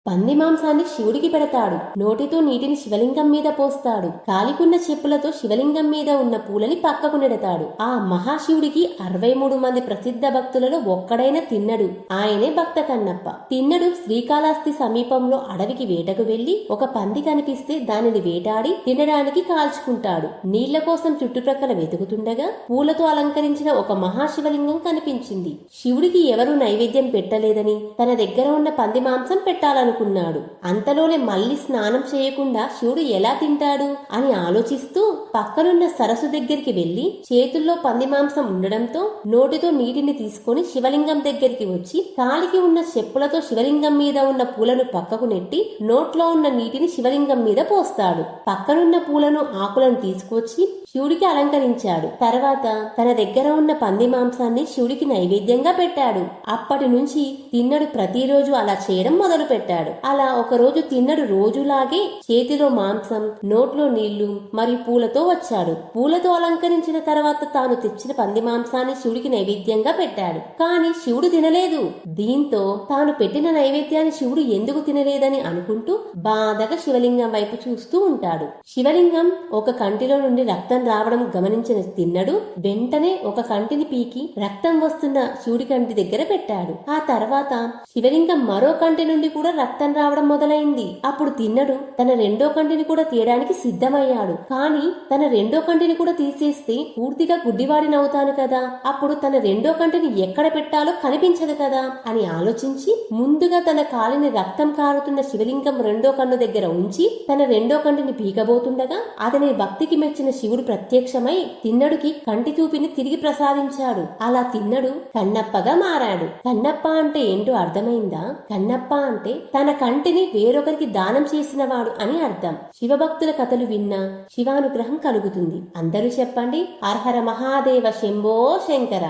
పంది మాంసాన్ని శివుడికి పెడతాడు. నోటితో నీటిని శివలింగం మీద పోస్తాడు. కాలికున్న చెప్పులతో శివలింగం మీద ఉన్న పూలని పక్కకు నెడతాడు. ఆ మహాశివుడికి 63 మంది ప్రసిద్ధ భక్తులలో ఒక్కడైన తిన్నడు. ఆయనే భక్త కన్నప్ప. తిన్నడు శ్రీకాళహస్తి సమీపంలో అడవికి వేటకు వెళ్లి ఒక పంది కనిపిస్తే దానిని వేటాడి తినడానికి కాల్చుకుంటాడు. నీళ్ల కోసం చుట్టుప్రక్కల వెతుకుతుండగా పూలతో అలంకరించిన ఒక మహాశివలింగం కనిపించింది. శివుడికి ఎవరూ నైవేద్యం పెట్టలేదని తన దగ్గర ఉన్న పంది మాంసం పెట్టాలను అనుకున్నాడు. అంతలోనే మళ్లీ స్నానం చేయకుండా శివుడు ఎలా తింటాడు అని ఆలోచిస్తూ పక్కనున్న సరస్సు దగ్గరికి వెళ్లి చేతుల్లో పంది మాంసం ఉండడంతో నోటితో నీటిని తీసుకుని శివలింగం దగ్గరికి వచ్చి కాలికి ఉన్న చెప్పులతో శివలింగం మీద ఉన్న పూలను పక్కకు నెట్టి నోట్లో ఉన్న నీటిని శివలింగం మీద పోస్తాడు. పక్కనున్న పూలను ఆకులను తీసుకువచ్చి శివుడికి అలంకరించాడు. తర్వాత తన దగ్గర ఉన్న పంది మాంసాన్ని శివుడికి నైవేద్యంగా పెట్టాడు. అప్పటి నుంచి తిన్నడు ప్రతిరోజు అలా చేయడం మొదలు పెట్టాడు. అలా ఒకరోజు తిన్నడు రోజులాగే చేతిలో మాంసం, నోట్లో నీళ్లు మరియు పూలతో వచ్చాడు. పూలతో అలంకరించిన తర్వాత తాను తెచ్చిన పంది మాంసాన్ని శివుడికి నైవేద్యంగా పెట్టాడు. కాని శివుడు తినలేదు. దీంతో తాను పెట్టిన నైవేద్యాన్ని శివుడు ఎందుకు తినలేదని అనుకుంటూ బాధగా శివలింగం వైపు చూస్తూ ఉంటాడు. శివలింగం ఒక కంటిలో నుండి రక్తం రావడం గమనించిన తిన్నడు వెంటనే ఒక కంటిని పీకి రక్తం వస్తున్న శివుడి కంటి దగ్గర పెట్టాడు. ఆ తర్వాత శివలింగం మరో కంటి నుండి కూడా రక్తం రావడం మొదలైంది. అప్పుడు తిన్నడు తన రెండో కంటిని కూడా తీయడానికి సిద్ధమయ్యాడు. కానీ తన రెండో కంటిని కూడా తీసేస్తే పూర్తిగా గుడ్డివాడినవుతాను కదా, అప్పుడు తన రెండో కంటిని ఎక్కడ పెట్టాలో కనిపించదు కదా అని ఆలోచించి ముందుగా తన కాలిని రక్తం కారుతున్న శివలింగం రెండో కన్ను దగ్గర ఉంచి తన రెండో కంటిని పీకబోతుండగా అతని భక్తికి మెచ్చిన శివుడు ప్రత్యక్షమై తిన్నడుకి కంటి చూపిని తిరిగి ప్రసాదించాడు. అలా తిన్నడు కన్నప్పగా మారాడు. కన్నప్ప అంటే ఏంటో అర్థమైందా? కన్నప్ప అంటే తన కంటిని వేరొకరికి దానం చేసినవాడు అని అర్థం. శివభక్తుల కథలు విన్నా శివానుగ్రహం కలుగుతుంది. అందరూ చెప్పండి, హర హర మహాదేవ శంభో శంకర.